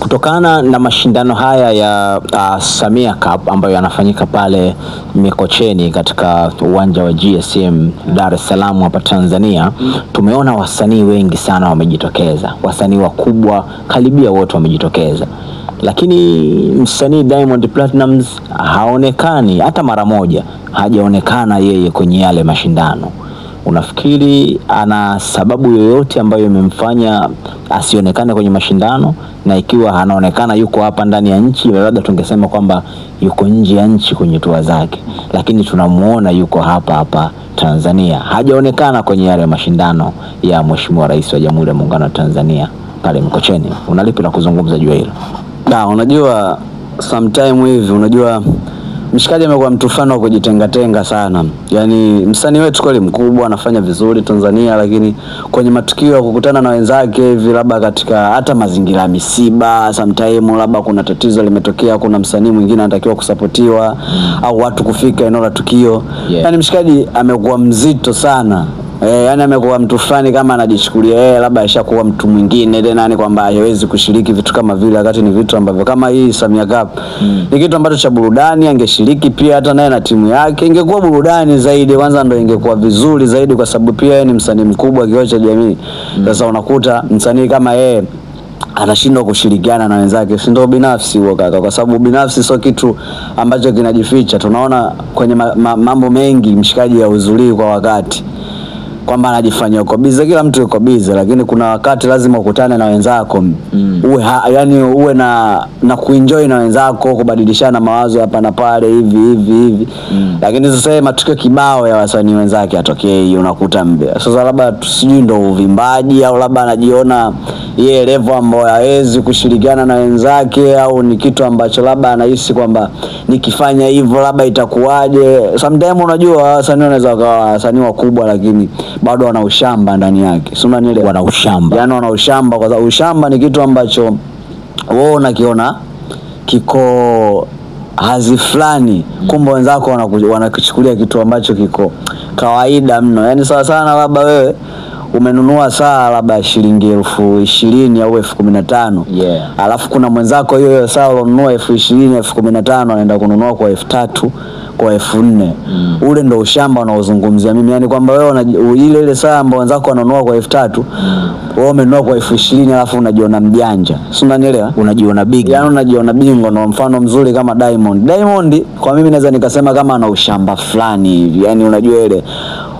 Kutokana na mashindano haya ya Samia Cup ambayo yanafanyika pale Mikocheni katika uwanja wa GSM Dar es Salaam hapa Tanzania, tumeona wasanii wengi sana wamejitokeza. Wasanii wakubwa karibia wote wamejitokeza. Lakini msanii Diamond Platnumz haonekani hata mara moja, hajaonekana yeye kwenye yale mashindano. Unafikiri ana sababu yoyote ambayo imemfanya asionekane kwenye mashindano? Na ikiwa anaonekana yuko hapa ndani ya nchi, labda tungesema kwamba yuko nje ya nchi kwenye tour zake, lakini tunamuona yuko hapa Tanzania. Hajaonekana kwenye yale mashindano ya Mheshimiwa Rais wa Jamhuri ya Muungano wa Tanzania pale Mikocheni. Unalipi la kuzungumza juu hilo? Unajua sometime hivi, unajua mshikaji amekuwa mtu mfano wa kujitenga sana. Yaani msanii wetu kweli mkubwa, anafanya vizuri Tanzania, lakini kwenye matukio ya kukutana na wenzake hivi, labda katika hata mazingira ya misiba, sometime labda kuna tatizo limetokea, kuna msanii mwingine anatakiwa kusapotiwa au watu kufika eneo la tukio. Yaani mshikaji amekuwa mzito sana. Yaani amekuwa mtu fulani kama anajichukulia labda ashakuwa mtu mwingine tena, yani kwamba hawezi kushiriki vitu kama vile, wakati ni vitu ambavyo kama hii Samia Cup ni kitu ambacho cha burudani. Angeshiriki pia hata naye na timu yake, ingekuwa burudani zaidi, kwanza ndio ingekuwa vizuri zaidi, kwa sababu pia yeye ni msanii mkubwa kioo cha jamii. Sasa unakuta msanii kama yeye anashindwa kushirikiana na wenzake, si ndio binafsi huo kaka? Kwa sababu binafsi sio kitu ambacho kinajificha. Tunaona kwenye mambo mengi mshikaji hahudhurii kwa wakati, kwamba anajifanya uko busy. Kila mtu yuko busy, lakini kuna wakati lazima ukutane na wenzako. Yani uwe na kuenjoy na wenzako, kubadilishana mawazo hapa na pale hivi. Lakini sasa matukio kibao ya wasanii wenzake atokee, unakuta mbea. Sasa labda sijui ndo uvimbaji, au labda anajiona yeye level ambayo hawezi kushirikiana na wenzake, au ni kitu ambacho labda anahisi kwamba nikifanya hivyo labda itakuwaje. Sometimes unajua wasanii wanaweza kuwa wasanii wakubwa, lakini bado wana ushamba ndani yake. Si unanielewa? Wana ushamba. Yaani wana ushamba, kwa sababu ushamba ni kitu ambacho wewe unakiona kiko hazi fulani, kumbe wenzako wanakuchukulia kitu ambacho kiko kawaida mno. Yaani sawa sana labda wewe umenunua saa labda shilingi 20,000 au 15,000. Alafu kuna mwenzako hiyo saa ununua 20,000, 15,000 anaenda kununua kwa 3,000, kwa 4,000. Ule ndo ushamba unaozungumzia mimi. Yani kwamba wewe ile saa ambayo wenzako wanunua kwa 3,000, wewe umenunua kwa 20,000, alafu unajiona mjanja. Si unanielewa? Unajiona big. Yani unajiona bingo. Na mfano mzuri kama Diamond kwa mimi naweza nikasema kama ana ushamba fulani hivi. Yani unajua ile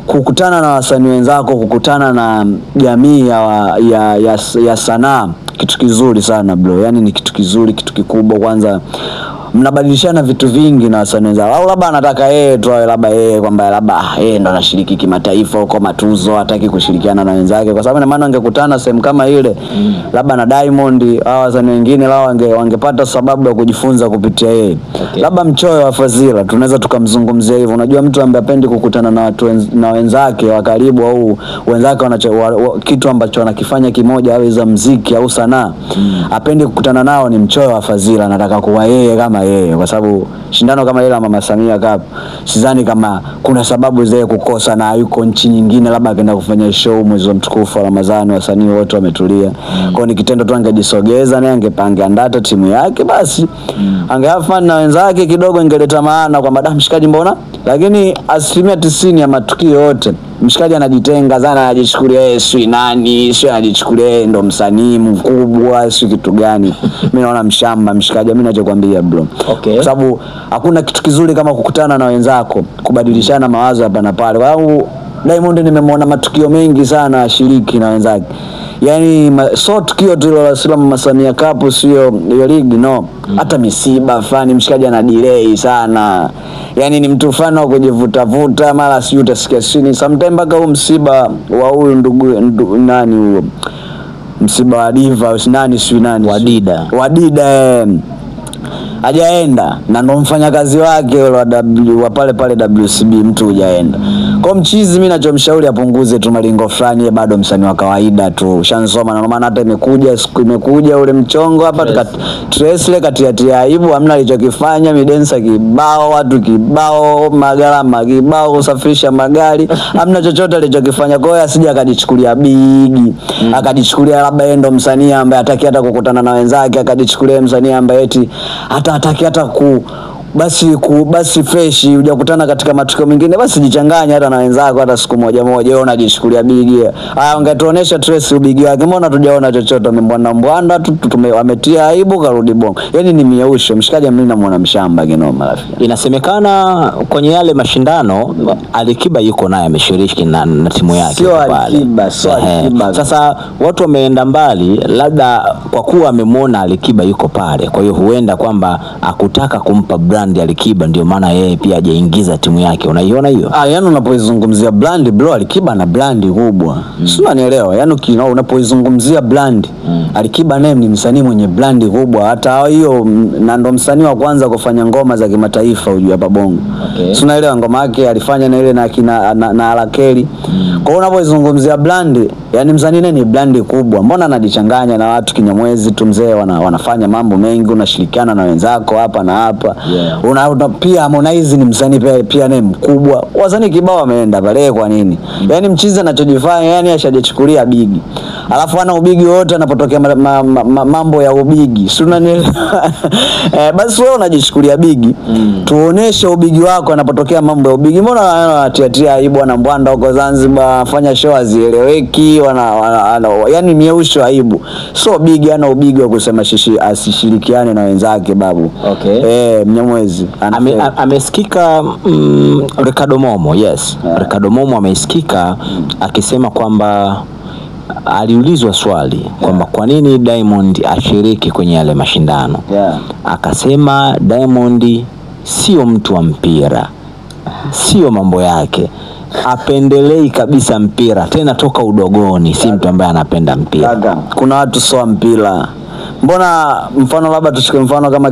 kukutana na wasanii wenzako, kukutana na jamii ya sanaa, kitu kizuri sana bro. Yani ni kitu kizuri, kitu kikubwa. Kwanza mnabadilishana vitu vingi na wasanii wenzao. Au labda anataka yeye tu, labda yeye kwamba labda yeye ndo anashiriki kimataifa huko matuzo, hataki kushirikiana na wenzake, kwa sababu ina maana angekutana sehemu kama ile labda na Diamond au wasanii wengine, lao wangepata sababu ya kujifunza kupitia yeye. Labda mchoyo wa fadhila tunaweza tukamzungumzia hivyo. Unajua mtu ambaye hapendi kukutana na watu na wenzake wa karibu, au wenzake kitu ambacho wanakifanya kimoja, au za muziki au sanaa, hapendi kukutana nao, ni mchoyo wa fadhila. Anataka kuwa yeye kama yeye, kwa sababu shindano kama ile Mama Samia Cup sidhani kama kuna sababu zile kukosa, na yuko nchi nyingine labda akaenda kufanya show mwezi wa mtukufu wa Ramadhani, wasanii wote wametulia. Kwa ni kitendo tu angejisogeza na angepanga andata timu yake, basi angeafana na wenzake kidogo, ingeleta maana kwamba mshikaji mbona. Lakini 90% ya matukio yote mshikaji anajitenga sana, anajichukulia yeye si nani, si anajichukulia yeye ndo msanii mkubwa, si kitu gani. Mimi naona mshamba mshikaji, mimi ninachokuambia bro. Kwa sababu hakuna kitu kizuri kama kukutana na wenzako, kubadilishana mawazo hapa na pale. Kwa sababu Diamond nimemwona matukio mengi sana ashiriki na wenzake. Yani so tukio tu la Mama Samia Cup sio hiyo ligi, no. Hata misiba fani mshikaji ana delay sana. Yani ni mtu fana kujivuta mara si utasikia sini sometimes mpaka huo msiba wa huyu ndugu nani huo, msiba wa Diva nani si nani Wadida hajaenda, na ndo mfanyakazi wake wa pale pale WCB, mtu hujaenda. Kwa mchizi mimi nachomshauri apunguze tu malingo fulani, bado msanii wa kawaida tu, ushansoma, na maana hata imekuja ule mchongo hapa Trace kati ya aibu, hamna alichokifanya, midensa kibao, watu kibao, magarama kibao, kusafirisha magari, hamna chochote alichokifanya. Kwa hiyo asije akajichukulia bigi, akajichukulia labda yeye ndo msanii ambaye hataki hata kukutana na wenzake, akajichukulia msanii ambaye eti hataki hata basi fresh hujakutana katika matukio mengine, basi jichanganya hata na wenzako hata siku moja wewe unajishukulia bigi. Haya, ungetuonesha Trace ubigi wake, mbona tujaona chochote? Mbwanda tu ametia aibu karudi bongo. Yaani ni mieusho mshikaji, mimi namuona mshamba kinoma rafiki. Inasemekana kwenye yale mashindano Alikiba yuko naye ameshiriki na timu yake. Sio Alikiba. Sasa watu wameenda mbali, labda kwa kuwa amemwona Alikiba yuko pale, kwa hiyo huenda kwamba akutaka kumpa brand Alikiba, ndio maana yeye pia hajaingiza timu yake. Unaiona hiyo? Yaani unapoizungumzia brand bro, Alikiba na brand kubwa. Sio, unanielewa? Yaani unapoizungumzia brand, Alikiba naye ni msanii mwenye brand kubwa. Hata hiyo na ndo msanii wa kwanza kufanya ngoma za kimataifa ujue hapa Bongo. Okay. Sio, unaelewa? Ngoma yake alifanya na ile na Alakeli. Kwa hiyo unapoizungumzia brand, yani msanii naye ni brand kubwa. Mbona anajichanganya na watu kinyamwezi tu mzee, wanafanya mambo mengi, unashirikiana na wenzako hapa na hapa. Yeah. Pia Harmonize ni msanii pia naye mkubwa. Wasanii kibao wameenda pale kwa nini? Yaani mchizi anachojifanya, yani ashajichukulia bigi. Alafu ana ubigi wote anapotokea mambo ya ubigi. Si unanielewa? Basi wewe unajichukulia bigi. Tuoneshe ubigi wako anapotokea mambo ya ubigi. Mbona anatiatia aibu na Mbwanda huko Zanzibar, fanya show azieleweki, yani mieusho aibu. So bigi ana ubigi wa kusema asishirikiane na wenzake babu. Okay. Mnyamwezi. Amesikika Ricardo Momo, yes. Yeah. Ricardo Momo amesikika akisema kwamba aliulizwa swali kwamba kwa nini Diamond ashiriki kwenye yale mashindano. Yeah. Akasema Diamond sio mtu wa mpira, sio mambo yake, apendelei kabisa mpira, tena toka udogoni si mtu ambaye anapenda mpira. Kuna watu sio mpira. Mbona mfano labda tuchukue mfano kama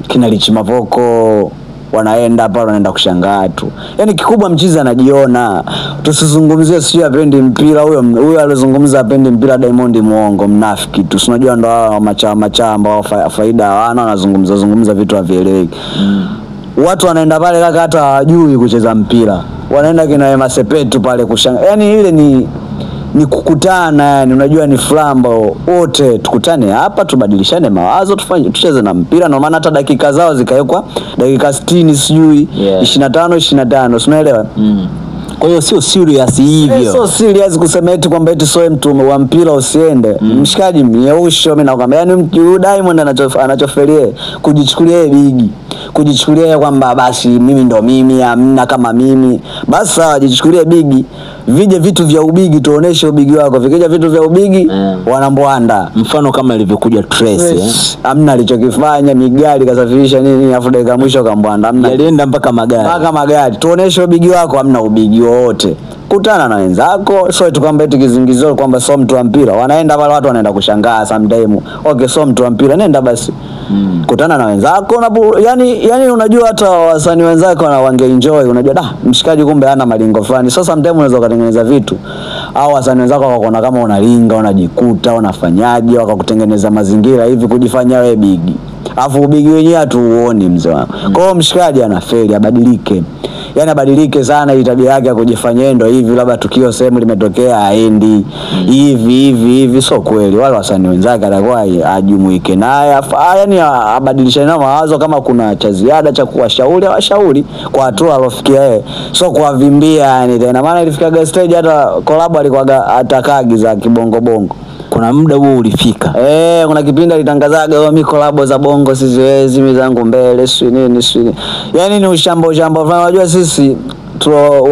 kina Rich Mavoko, wanaenda pale wanaenda kushangaa tu. Yaani kikubwa mchizi anajiona. Tusizungumzie sio apendi mpira, huyo alizungumza apendi mpira Diamond muongo, mnafiki tu. Unajua ndo hao macha ambao faida hawana, wanazungumza vitu havieleweki. Watu wanaenda pale kaka hata hawajui kucheza mpira. Wanaenda kina Wema Sepetu pale kushangaa. Yaani ile ni kukutana, yani unajua ni flambo wote tukutane hapa tubadilishane mawazo, tucheze na mpira. Na maana hata dakika zao zikawekwa dakika 60 sijui 25 unaelewa? Kwa hiyo sio serious hivyo. Sio serious kusema eti kwamba eti sio mtu wa mpira usiende. Mshikaji mieusho, mimi nakwambia, yani Diamond anachofelia kujichukulia yeye bigi. Kujichukulia kwamba basi mimi ndo mimi, amna kama mimi. Basi sawa, jichukulie bigi. Vije vitu vya ubigi, tuoneshe ubigi wako. Vikija vitu vya ubigi, wanambwanda. Mfano kama ilivyokuja Trace, amna alichokifanya, migari kasafirisha nini, afu dakika mwisho kambwanda. Amna, alienda mpaka magari. Tuoneshe ubigi wako, amna ubigi wote. Kutana na wenzako, sio tu kwamba eti kizingizio kwamba sio mtu wa mpira. Wanaenda pale watu wanaenda kushangaa sometime. Okay, sio mtu wa mpira, nenda basi. Kutana na wenzako na yani unajua hata wasanii wenzako wangeenjoy. Unajua mshikaji kumbe hana malingo fulani. So sometimes unaweza kutengeneza vitu au wasanii wenzako wakaona kama unalinga, unajikuta unafanyaje, wakakutengeneza mazingira hivi kujifanya wewe bigi. Alafu ubigi wenyewe hatuuoni mzee wangu. Kwa hiyo mshikaji anafeli, abadilike. Yaani abadilike sana, ile tabia yake ya kujifanyia ndo hivi, labda tukio sehemu limetokea aendi hivi sio kweli. Wale wasanii wenzake atakuwa ajumuike naye, yani abadilishane na mawazo. Kama kuna cha ziada cha kuwashauri washauri kwa hatua alofikia yeye, sio kuwavimbia yani tena. Maana ilifika stage hata collab alikuwa atakagi za kibongo bongo. Kuna muda huo ulifika. Kuna kipindi alitangazaga mimi collab za bongo siziwezi, mimi zangu mbele sio nini. Yaani ni ushamba. Unajua sisi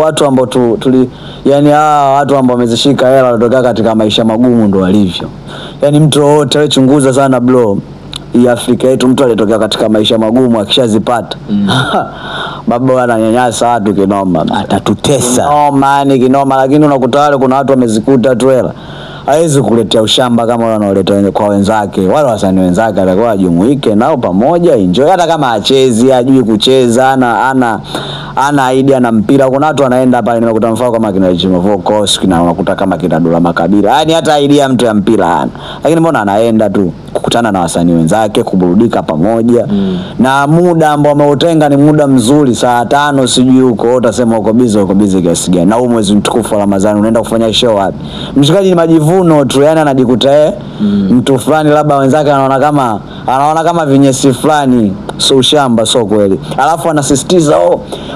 watu ambao yani watu ambao wamezishika hela kutoka katika maisha magumu ndo walivyo. Yaani mtu wote alichunguza sana bro. Hii Afrika yetu, mtu alitokea katika maisha magumu akishazipata. Baba ananyanyasa watu kinoma, atatutesa. Kinoma, lakini unakuta wale kuna watu wamezikuta tu hela. hawezi kuletea ushamba kama wanaoleta kwa wenzake. Wale wasanii wenzake atakuwa ajumuike nao pamoja, enjoy. Hata kama achezi, hajui kucheza, ana idea na mpira. Kuna watu wanaenda pale, nimekuta mfano kama kina Jimo Vocals, kina unakuta kama kina Dula Makabila. Yaani hata idea mtu ya mpira hana. Lakini mbona anaenda tu kukutana na wasanii wenzake, kuburudika pamoja. Na muda ambao ameutenga ni muda mzuri, saa 5 sijui huko, utasema uko busy kiasi gani. Na huu mwezi mtukufu wa Ramadhani unaenda kufanya show wapi? Mshikaji ni majivuno tu, yani anajikuta mtu fulani labda wenzake anaona kama vinyesi fulani, so ushamba, so kweli. Alafu anasisitiza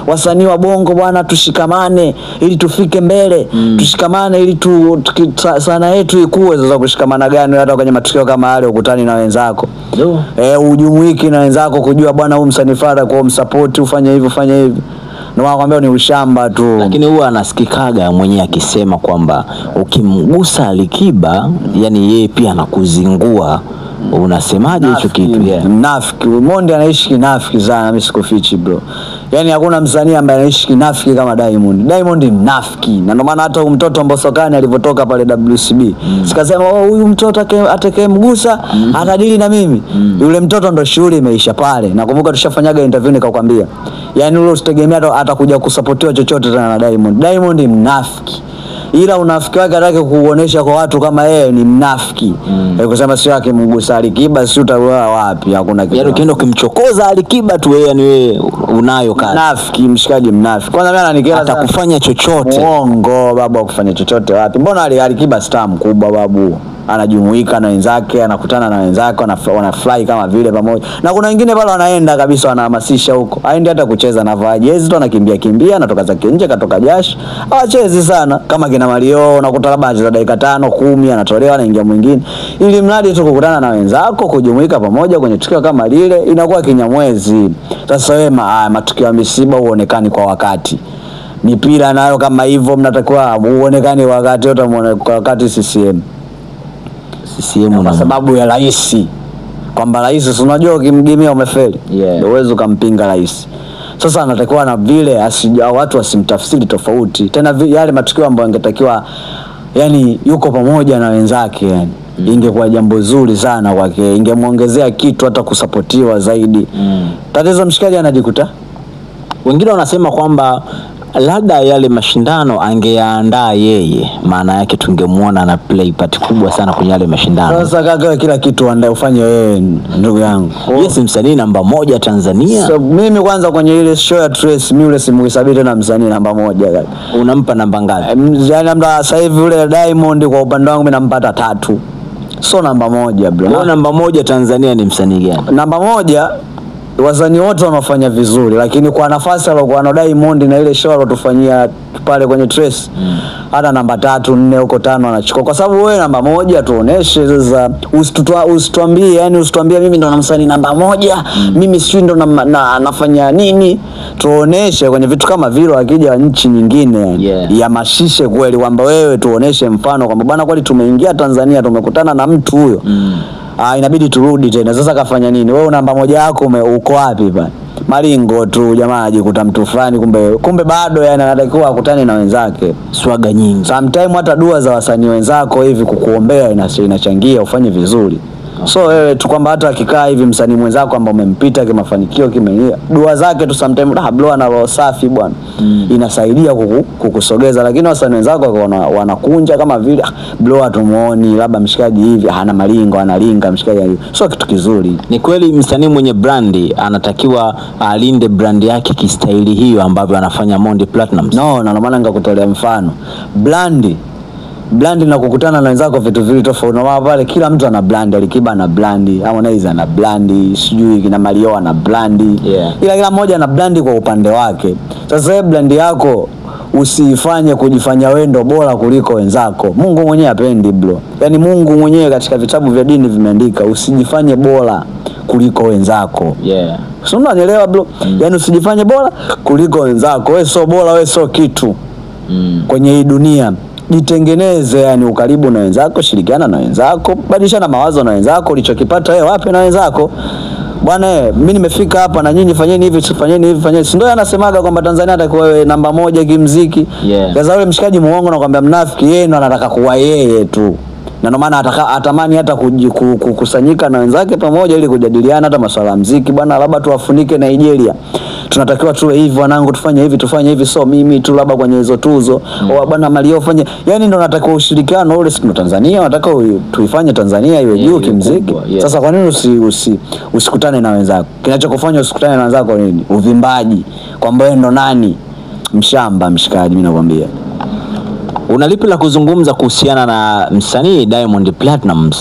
wasanii wa Bongo bwana, tushikamane ili tufike mbele. Tushikamane ili sana yetu ikue. Sasa kushikamana gani hata kwenye matukio kama yale, ukutani na wenzako? Ujumuiki na wenzako kujua bwana huyu msanii fulani kwa msupport, ufanye hivi fanya hivi. Ndio nakwambia ni ushamba tu. Lakini huwa anasikikaga mwenyewe akisema kwamba ukimgusa Alikiba, yani yeye pia anakuzingua. Unasemaje hicho kitu? Mnafiki. Monde anaishi kinafiki sana, mimi sikufichi bro. Yani hakuna msanii ambaye anaishi kinafiki kama Diamond. Diamond ni mnafiki. Na ndio maana hata mtoto Mbosokani alipotoka pale WCB, sikasema huyu mtoto atakayemgusa atadili na mimi. Yule mtoto ndo shughuli imeisha pale. Nakumbuka tushafanyaga interview nikakwambia. Yani ule usitegemea atakuja kusapotiwa chochote tena na Diamond. Diamond ni mnafiki. Ila unafiki wake hataki kuuonesha kwa watu kama yeye ni mnafiki. Kusema sio yake mgusa Alikiba si utawa wapi, hakuna kitu. Yaani ukienda ukimchokoza Alikiba tu wewe, yani wewe unayo kazi. Mnafiki, mshikaji mnafiki. Kwanza mimi ananikera atakufanya chochote. Muongo babu, kufanya chochote wapi? Mbona Alikiba star mkubwa babu. Anajumuika na wenzake, anakutana na wenzake, wanafly kama vile pamoja. Na kuna wengine pale wanaenda kabisa wanahamasisha huko. Haendi hata kucheza na vaa jezi tu, anakimbia, anatoka zake nje, katoka jasho. Hawachezi sana kama kina Mario, unakuta labda anacheza dakika 5, 10 anatolewa anaingia mwingine. Ili mradi tu kukutana na wenzako, kujumuika pamoja kwenye tukio kama lile, inakuwa kinyamwezi. Sasa wewe matukio ya misiba uonekani kwa wakati. Mipira nayo kama hivyo mnatakiwa uonekane wakati wote, kwa wakati CCM kwa sababu ya rais. Kwamba rais unajua ukimgemea umefeli. Ndio uwezo kumpinga rais. Sasa anatakiwa na vile watu wasimtafsiri tofauti. Tena yale matukio ambayo angetakiwa yani yuko pamoja na wenzake yani. Ingekuwa jambo zuri sana kwake. Ingemuongezea kitu hata kusapotiwa zaidi. Tatizo mshikaji anajikuta. Wengine wanasema kwamba labda yale mashindano angeyaandaa yeye, maana yake tungemuona na play part kubwa sana kwenye yale mashindano. Sasa kaka, kila kitu andae ufanye wewe ndugu yangu. Yes, msanii namba 1 Tanzania. So mimi kwanza kwenye ile show ya Trace, mimi ule simuhesabii tena msanii namba 1 kaka. Unampa namba ngapi? Yani sasa hivi ule Diamond kwa upande wangu mimi nampata 3. So namba 1 bro. Kwa namba 1 Tanzania ni msanii gani? Namba 1 wasanii wote wanafanya vizuri, lakini kwa nafasi aliyokuwa na Diamond na ile show alotufanyia pale kwenye Trace, hata namba 3, 4 huko 5 anachukua. Kwa sababu wewe namba 1 tuoneshe sasa, usituambie yani usituambie mimi ndo na msanii namba 1, mimi sio ndo nafanya nini. Tuoneshe kwenye vitu kama vile akija nchi nyingine ya mashishe kweli, kwamba wewe tuoneshe mfano kwamba bwana kweli tumeingia Tanzania, tumekutana na mtu huyo. Inabidi turudi tena. Sasa kafanya nini? Wewe namba 1 yako uko wapi bana? Maringo tu jamaa ajikuta mtu fulani, kumbe bado yani anatakiwa akutane na wenzake. Swaga nyingi. Sometimes hata dua za wasanii wenzako hivi kukuombea inachangia ufanye vizuri. So wewe tu kwamba hata akikaa hivi msanii mwenzako ambao umempita kimafanikio dua zake tu sometimes bro ana roho safi bwana. Inasaidia kukusogeza, lakini wasanii wenzako wanakunja kama vile bro atumuoni labda mshikaji hivi hana malingo, analinga mshikaji hivi. So kitu kizuri. Ni kweli msanii mwenye brandi anatakiwa alinde brandi yake kistaili hiyo ambavyo anafanya Mondi Platinum. No, na maana ngakutolea mfano. Blandi na kukutana na wenzako vitu vile tofauti. Na pale kila mtu ana blandi, Alikiba ana blandi, Harmonize ana blandi, sijui kina Mario ana blandi. Ila kila mmoja ana blandi kwa upande wake. Sasa wewe blandi yako usifanye kujifanya wewe ndo bora kuliko wenzako. Mungu mwenyewe hapendi bro. Yaani Mungu mwenyewe katika vitabu vya dini vimeandika usijifanye bora kuliko wenzako. Sio, unanielewa bro? Yaani usijifanye bora kuliko wenzako. Wewe sio bora, wewe sio kitu. Kwenye hii dunia jitengeneze, yani ukaribu na wenzako, shirikiana na wenzako, badilishana mawazo na wenzako, ulichokipata wewe wape na wenzako. Bwana mimi nimefika hapa na nyinyi fanyeni hivi, fanyeni hivi, fanyeni. Ndio anasemaga kwamba Tanzania atakuwa wewe namba 1 kimuziki. Sasa wewe mshikaji muongo na kwambia mnafiki, yeye ndo anataka kuwa yeye tu. Na ndio maana atamani hata kukusanyika na wenzake pamoja ili kujadiliana hata masuala ya muziki. Bwana, labda tuwafunike Nigeria, tunatakiwa tuwe hivi wanangu, tufanye hivi, so mimi tu labda kwenye hizo tuzo bwana Mario fanye. Yani ndio nataka ushirikiano ule, sisi Tanzania nataka tuifanye Tanzania iwe juu kimuziki. Sasa kwa nini usikutane na wenzako? Kinachokufanya usikutane na wenzako nini? Uvimbaji, kwamba wewe ndo nani mshamba mshikaji. Mimi nakwambia, unalipi la kuzungumza kuhusiana na msanii Diamond Platnumz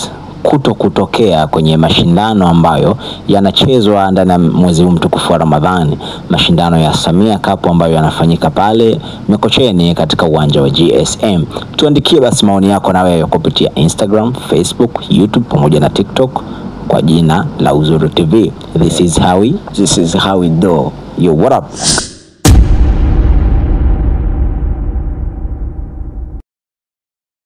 kutokea kwenye mashindano ambayo yanachezwa ndani ya mwezi huu mtukufu wa Ramadhani, mashindano ya Samia Cup ambayo yanafanyika pale Mikocheni katika uwanja wa GSM? Tuandikie basi maoni yako na wewe kupitia Instagram, Facebook, YouTube pamoja na TikTok kwa jina la Uzuri TV. This is how we do. Yo, what up?